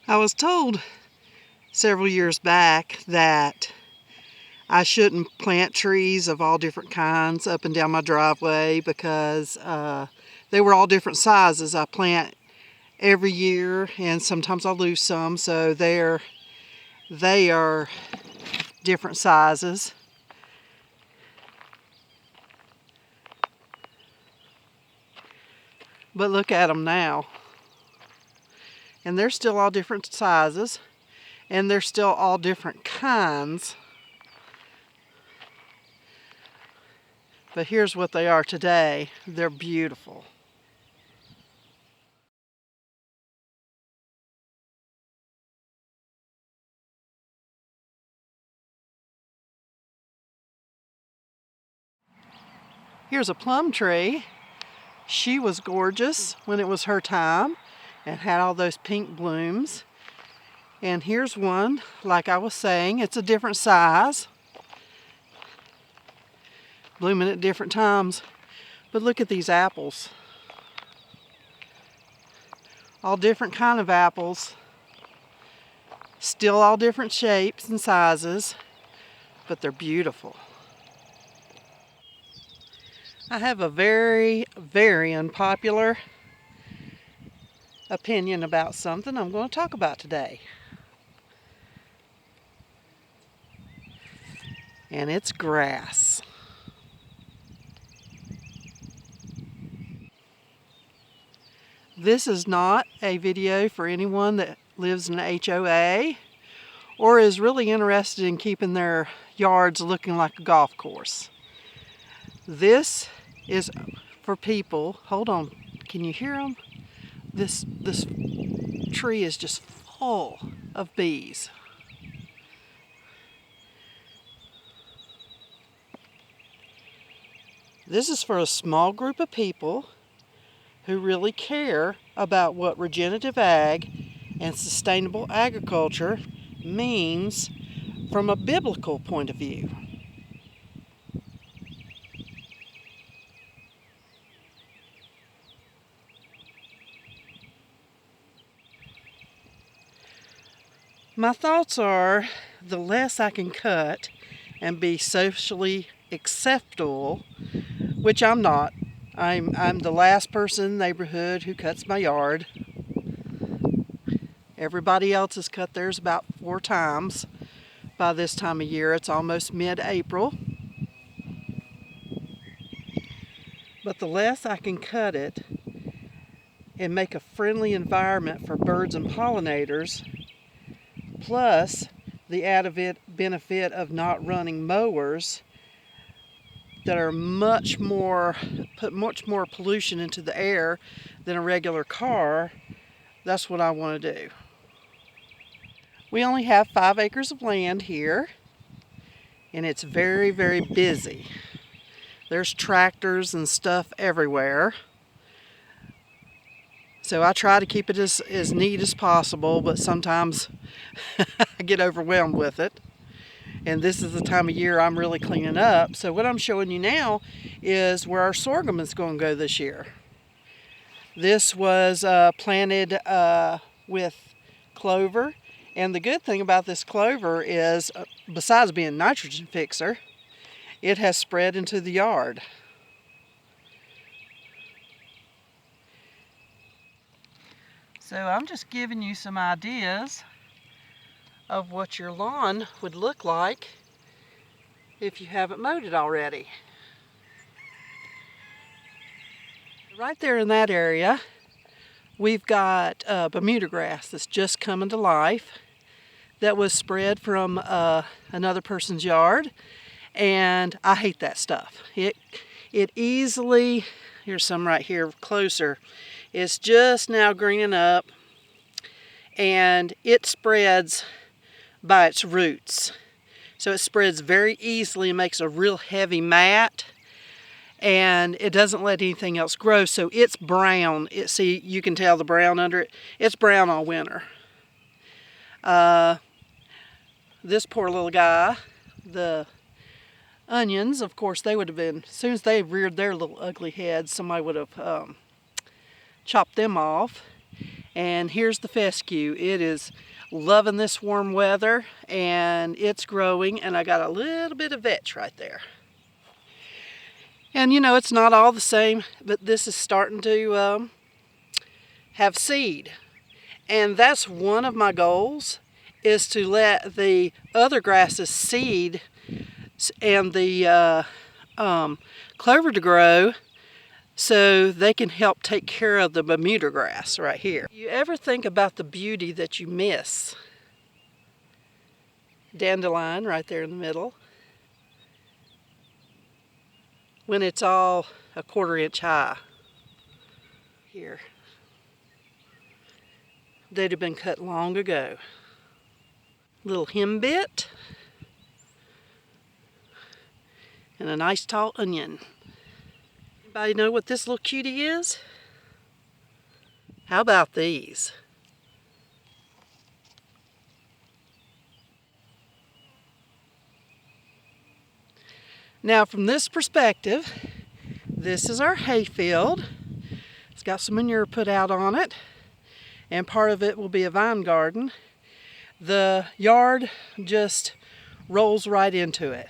I was told several years back that I shouldn't plant trees of all different kinds up and down my driveway because they were all different sizes. I plant every year and sometimes I lose some, so they are different sizes. But look at them now. And they're still all different sizes, and they're still all different kinds. But here's what they are today. They're beautiful. Here's a plum tree. She was gorgeous when it was her time and had all those pink blooms. And here's one, like I was saying, it's a different size, blooming at different times. But look at these apples. All different kind of apples, still all different shapes and sizes, but they're beautiful. I have a very, very unpopular opinion about something I'm going to talk about today. And it's grass. This is not a video for anyone that lives in an HOA or is really interested in keeping their yards looking like a golf course. This is for people, hold on, can you hear them? This tree is just full of bees. This is for a small group of people who really care about what regenerative ag and sustainable agriculture means from a biblical point of view. My thoughts are the less I can cut and be socially acceptable, which I'm not. I'm the last person in the neighborhood who cuts my yard. Everybody else has cut theirs about 4 times by this time of year. It's almost mid-April. But the less I can cut it and make a friendly environment for birds and pollinators, plus the added benefit of not running mowers that are put much more pollution into the air than a regular car, that's what I want to do. We only have 5 acres of land here, and it's very, very busy. There's tractors and stuff everywhere. So I try to keep it as neat as possible, but sometimes I get overwhelmed with it. And this is the time of year I'm really cleaning up. So what I'm showing you now is where our sorghum is going to go this year. This was planted with clover. And the good thing about this clover is, besides being a nitrogen fixer, it has spread into the yard. So I'm just giving you some ideas of what your lawn would look like if you haven't mowed it already. Right there in that area, we've got Bermuda grass that's just coming to life that was spread from another person's yard, and I hate that stuff. It easily, here's some right here closer, it's just now greening up, and it spreads by its roots. So it spreads very easily and makes a real heavy mat, and it doesn't let anything else grow, so it's brown. See, you can tell the brown under it. It's brown all winter. This poor little guy, the onions, of course, they would have been, as soon as they reared their little ugly heads, somebody would have chopped them off. And here's the fescue. It is loving this warm weather, and it's growing, and I got a little bit of vetch right there. And you know, it's not all the same, but this is starting to have seed. And that's one of my goals, is to let the other grasses seed and the clover to grow, so they can help take care of the Bermuda grass right here. You ever think about the beauty that you miss? Dandelion right there in the middle. When it's all a 1/4 inch high. Here. They'd have been cut long ago. Little henbit. And a nice tall onion. Anybody know what this little cutie is? How about these? Now from this perspective, this is our hay field. It's got some manure put out on it, and part of it will be a vine garden. The yard just rolls right into it.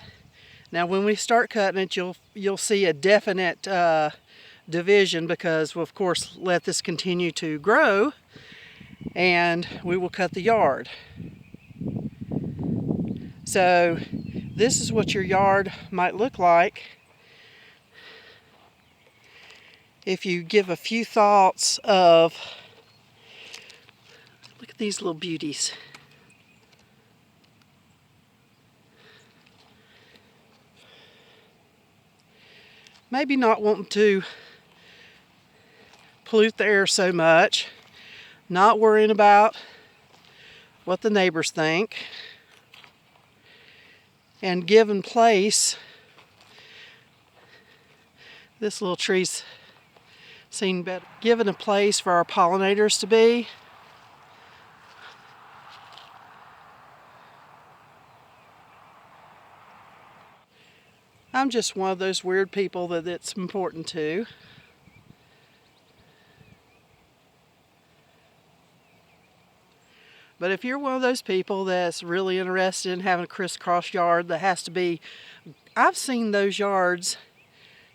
Now when we start cutting it, you'll see a definite division, because we'll of course let this continue to grow, and we will cut the yard. So this is what your yard might look like if you give a few thoughts of, look at these little beauties. Maybe not wanting to pollute the air so much, not worrying about what the neighbors think, and giving place. This little tree's seen better. Giving a place for our pollinators to be. I'm just one of those weird people that it's important to. But if you're one of those people that's really interested in having a crisscross yard that has to be, I've seen those yards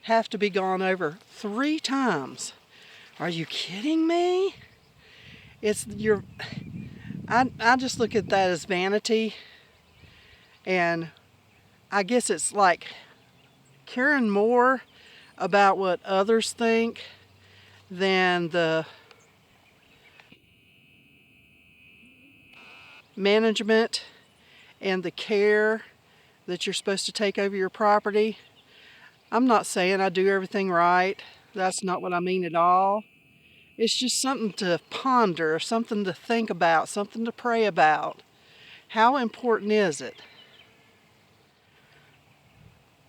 have to be gone over 3 times. Are you kidding me? I just look at that as vanity, and I guess it's like caring more about what others think than the management and the care that you're supposed to take over your property. I'm not saying I do everything right. That's not what I mean at all. It's just something to ponder, something to think about, something to pray about. How important is it?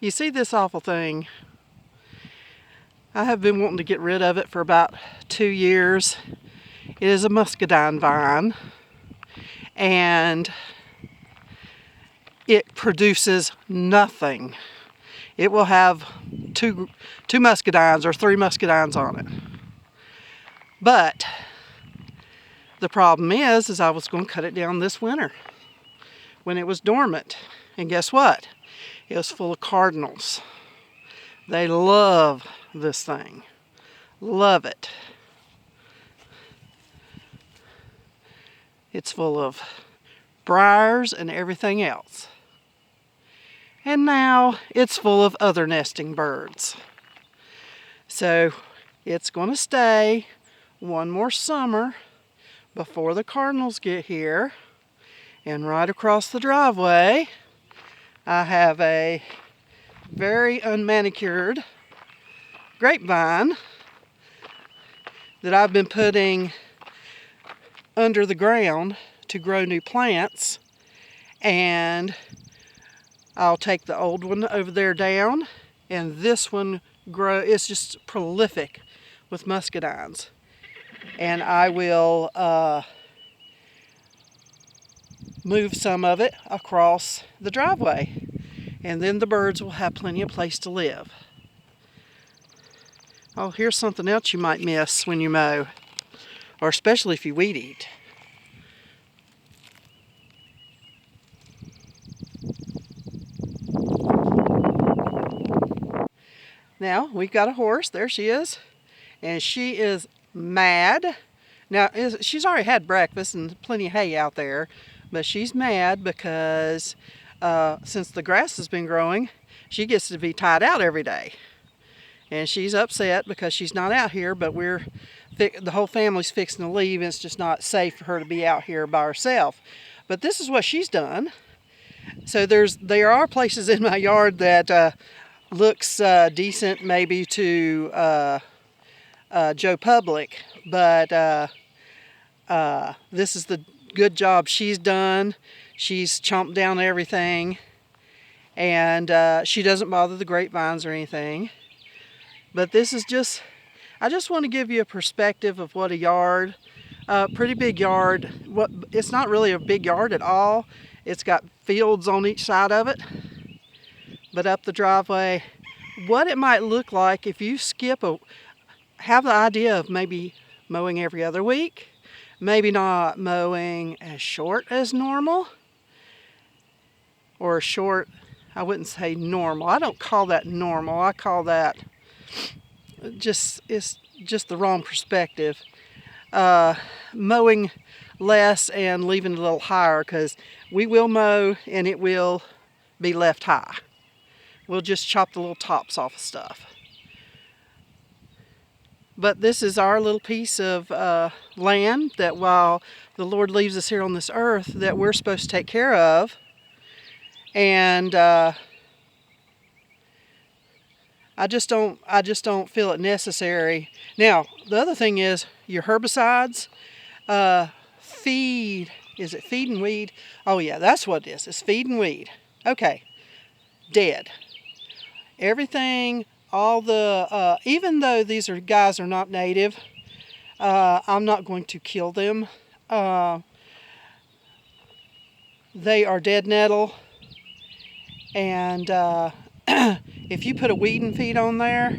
You see this awful thing? I have been wanting to get rid of it for about 2 years. It is a muscadine vine, and it produces nothing. It will have two muscadines or 3 muscadines on it. But the problem is I was going to cut it down this winter when it was dormant. And guess what? It was full of cardinals. They love this thing. Love it. It's full of briars and everything else. And now it's full of other nesting birds. So it's going to stay one more summer before the cardinals get here. And right across the driveway, I have a very unmanicured grapevine that I've been putting under the ground to grow new plants, and I'll take the old one over there down, and this one it's just prolific with muscadines, and I will move some of it across the driveway, and then the birds will have plenty of place to live. Oh, here's something else you might miss when you mow. or especially if you weed eat. Now, we've got a horse. There she is. And she is mad. Now, she's already had breakfast and plenty of hay out there. But she's mad because since the grass has been growing, she gets to be tied out every day. And she's upset because she's not out here, but the whole family's fixing to leave, and it's just not safe for her to be out here by herself. But this is what she's done. So there are places in my yard that looks decent maybe to Joe Public, but this is the good job she's done. She's chomped down everything, and she doesn't bother the grapevines or anything. But this is just, I just want to give you a perspective of what a yard, pretty big yard. It's not really a big yard at all. It's got fields on each side of it. But up the driveway, what it might look like if you have the idea of maybe mowing every other week, maybe not mowing as short as normal, or short, I wouldn't say normal. I don't call that normal. I call that it's just the wrong perspective. Mowing less and leaving a little higher, because we will mow and it will be left high. We'll just chop the little tops off of stuff. But this is our little piece of land that, while the Lord leaves us here on this earth, that we're supposed to take care of. And I just don't feel it necessary. Now, the other thing is your herbicides. Is it feed and weed? Oh yeah, that's what it is. It's feed and weed. Okay, dead. Everything, all the, even though these guys are not native, I'm not going to kill them. They are dead nettle, and if you put a weed and feed on there,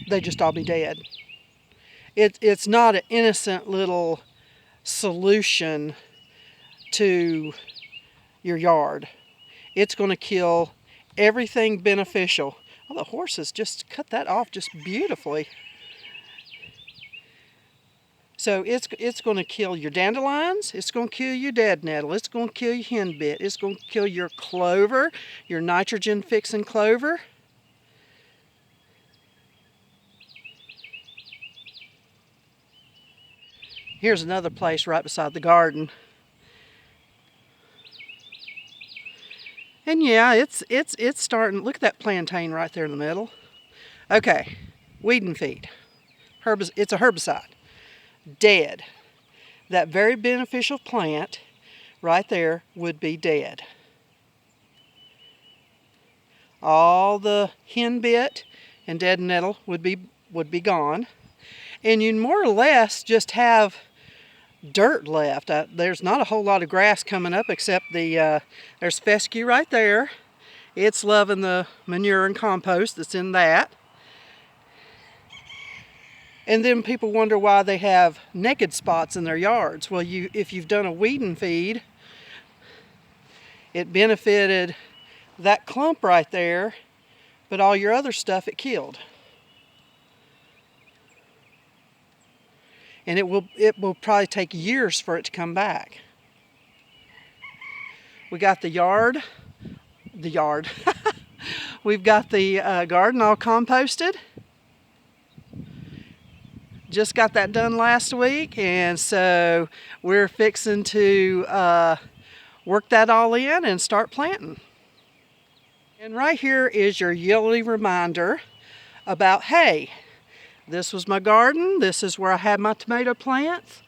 they just all be dead. It's not an innocent little solution to your yard. It's going to kill everything beneficial. Well, the horses just cut that off just beautifully. So it's going to kill your dandelions, it's going to kill your dead nettle, it's going to kill your henbit, it's going to kill your clover, your nitrogen fixing clover. Here's another place right beside the garden. And yeah, it's starting. Look at that plantain right there in the middle. Okay, weed and feed. It's a herbicide. Dead. That very beneficial plant right there would be dead. All the henbit and dead nettle would be gone. And you'd more or less just have dirt left. There's not a whole lot of grass coming up except there's fescue right there. It's loving the manure and compost that's in that. And then people wonder why they have naked spots in their yards. Well, if you've done a weed and feed, it benefited that clump right there, but all your other stuff it killed. And it will probably take years for it to come back. We got the yard. We've got the garden all composted. Just got that done last week, and so we're fixing to work that all in and start planting. And right here is your yearly reminder about, hey, this was my garden. This is where I had my tomato plants.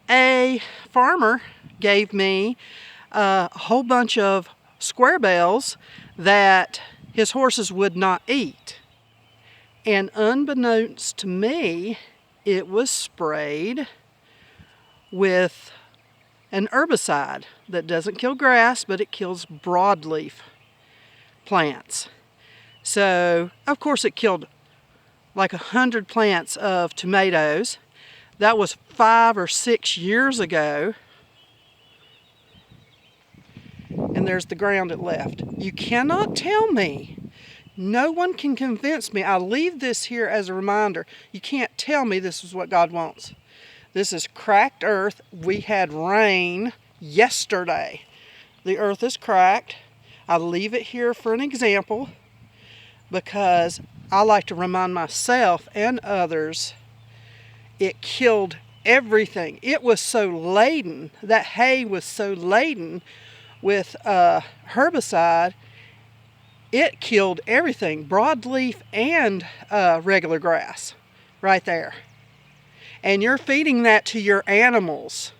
A farmer gave me a whole bunch of square bells that his horses would not eat. And unbeknownst to me, it was sprayed with an herbicide that doesn't kill grass, but it kills broadleaf plants. So, of course, it killed like 100 plants of tomatoes. That was 5 or 6 years ago. And there's the ground it left. You cannot tell me. No one can convince me. I leave this here as a reminder. You can't tell me this is what God wants. This is cracked earth. We had rain yesterday. The earth is cracked. I leave it here for an example because I like to remind myself and others it killed everything. It was so laden, that hay was so laden with herbicide, it killed everything, broadleaf and regular grass right there. And you're feeding that to your animals.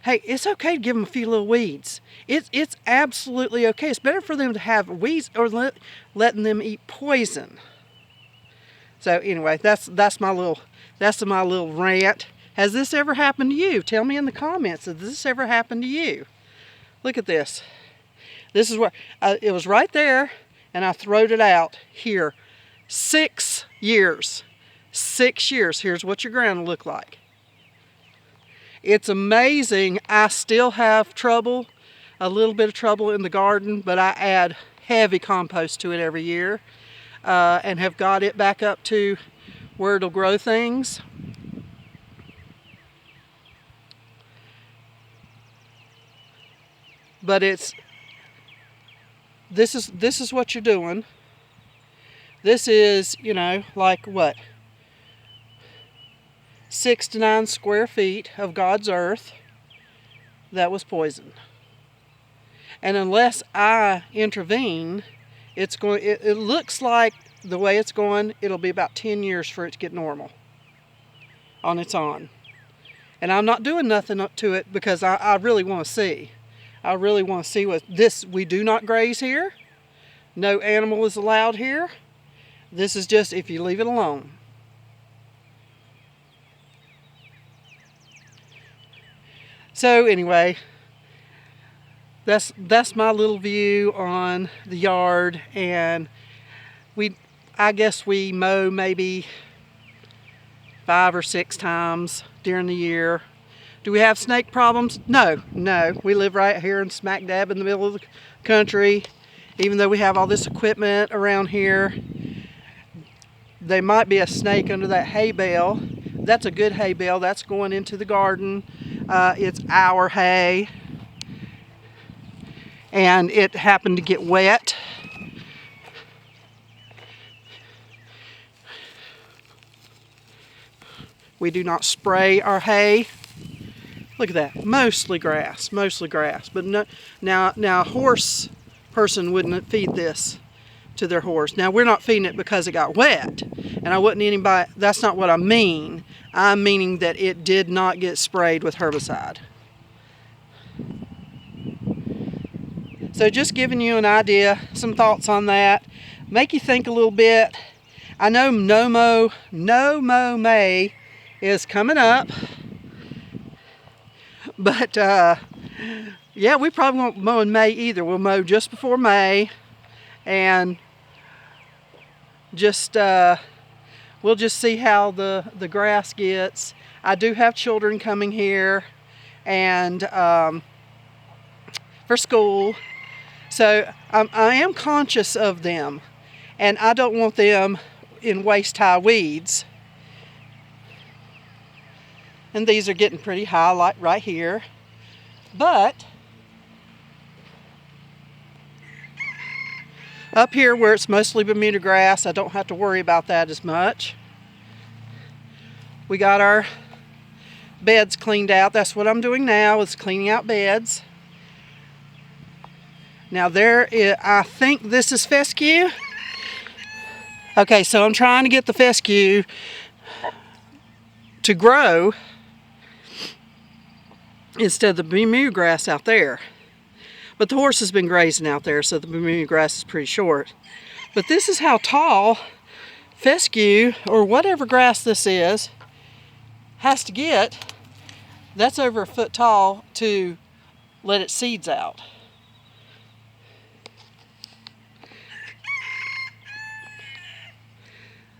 Hey, it's okay to give them a few little weeds. It's absolutely okay. It's better for them to have weeds or letting them eat poison. So anyway, that's my little rant. Has this ever happened to you? Tell me in the comments. Has this ever happened to you? Look at this. This is where it was right there, and I throwed it out here. 6 years. 6 years. Here's what your ground will look like. It's amazing. I still have trouble, a little bit of trouble in the garden, but I add heavy compost to it every year and have got it back up to where it'll grow things. But this is what you're doing. This is, you know, like what? 6 to 9 square feet of God's earth that was poisoned. And unless I intervene, it looks like the way it's going, it'll be about 10 years for it to get normal on its own. And I'm not doing nothing to it because I really want to see. I really want to see what this, we do not graze here. No animal is allowed here. This is just if you leave it alone. So anyway, that's my little view on the yard, and I guess we mow maybe 5 or 6 times during the year. Do we have snake problems? No. We live right here in smack dab in the middle of the country. Even though we have all this equipment around here, there might be a snake under that hay bale. That's a good hay bale. That's going into the garden. It's our hay. And it happened to get wet. We do not spray our hay. Look at that, mostly grass. But no, now a horse person wouldn't feed this to their horse. Now we're not feeding it because it got wet, and I wouldn't anybody. That's not what I mean. I'm meaning that it did not get sprayed with herbicide. So just giving you an idea, some thoughts on that, make you think a little bit. I know No Mow May is coming up. But, yeah, we probably won't mow in May either. We'll mow just before May, and just, we'll just see how the grass gets. I do have children coming here, and for school, so I am conscious of them, and I don't want them in waist-high weeds. And these are getting pretty high, like right here. But up here where it's mostly Bermuda grass, I don't have to worry about that as much. We got our beds cleaned out. That's what I'm doing now, is cleaning out beds. Now I think this is fescue. Okay, so I'm trying to get the fescue to grow instead of the Bermuda grass out there. But the horse has been grazing out there, so the Bermuda grass is pretty short. But this is how tall fescue, or whatever grass this is, has to get. That's over a foot tall to let its seeds out.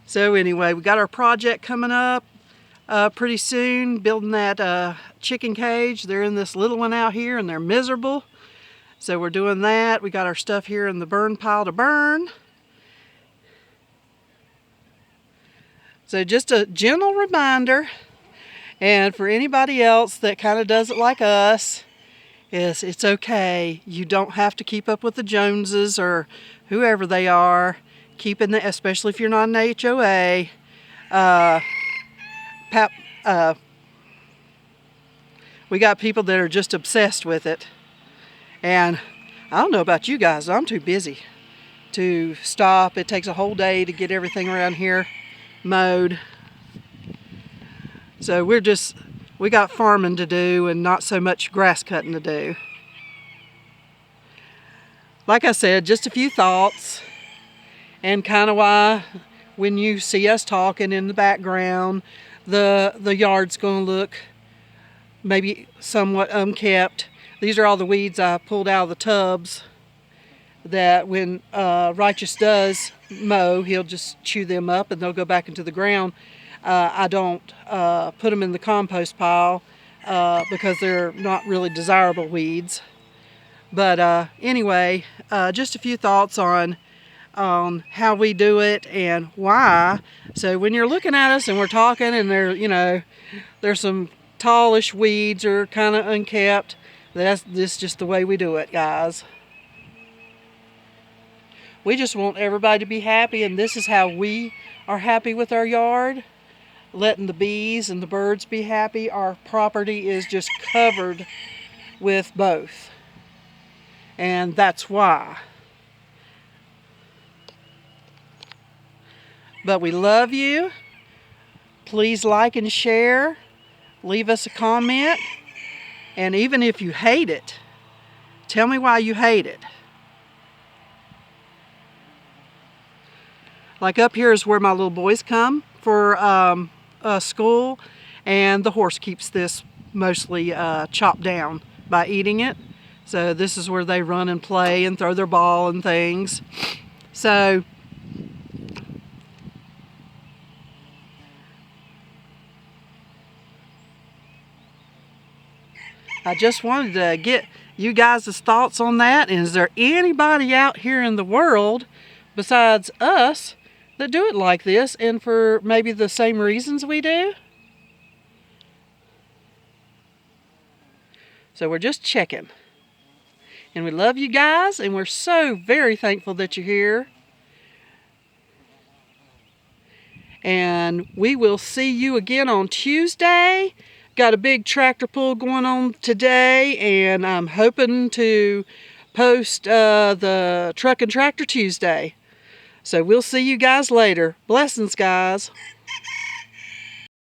So anyway, we got our project coming up. pretty soon, building that chicken cage. They're in this little one out here and they're miserable. So we're doing that. We got our stuff here in the burn pile to burn. So just a gentle reminder, and for anybody else that kind of does it like us, is it's okay. You don't have to keep up with the Joneses or whoever they are. Especially if you're not an HOA. We got people that are just obsessed with it. And I don't know about you guys, I'm too busy to stop. It takes a whole day to get everything around here mowed. So we got farming to do and not so much grass cutting to do. Like I said, just a few thoughts, and kind of why when you see us talking in the background, the yard's going to look maybe somewhat unkept. These are all the weeds I pulled out of the tubs that when Righteous does mow, he'll just chew them up and they'll go back into the ground. I don't put them in the compost pile because they're not really desirable weeds. But anyway, just a few thoughts on how we do it and why. So when you're looking at us and we're talking and there's some tallish weeds or kind of unkept, this is just the way we do it, guys. We just want everybody to be happy, and this is how we are happy with our yard. Letting the bees and the birds be happy. Our property is just covered with both. And that's why. But we love you. Please like and share. Leave us a comment. And even if you hate it, tell me why you hate it. Like up here is where my little boys come for school, and the horse keeps this mostly chopped down by eating it. So this is where they run and play and throw their ball and things. So I just wanted to get you guys' thoughts on that. And is there anybody out here in the world besides us that do it like this, and for maybe the same reasons we do? So we're just checking. And we love you guys, and we're so very thankful that you're here. And we will see you again on Tuesday. Got a big tractor pull going on today, and I'm hoping to post the Truck and Tractor Tuesday. So we'll see you guys later. Blessings, guys.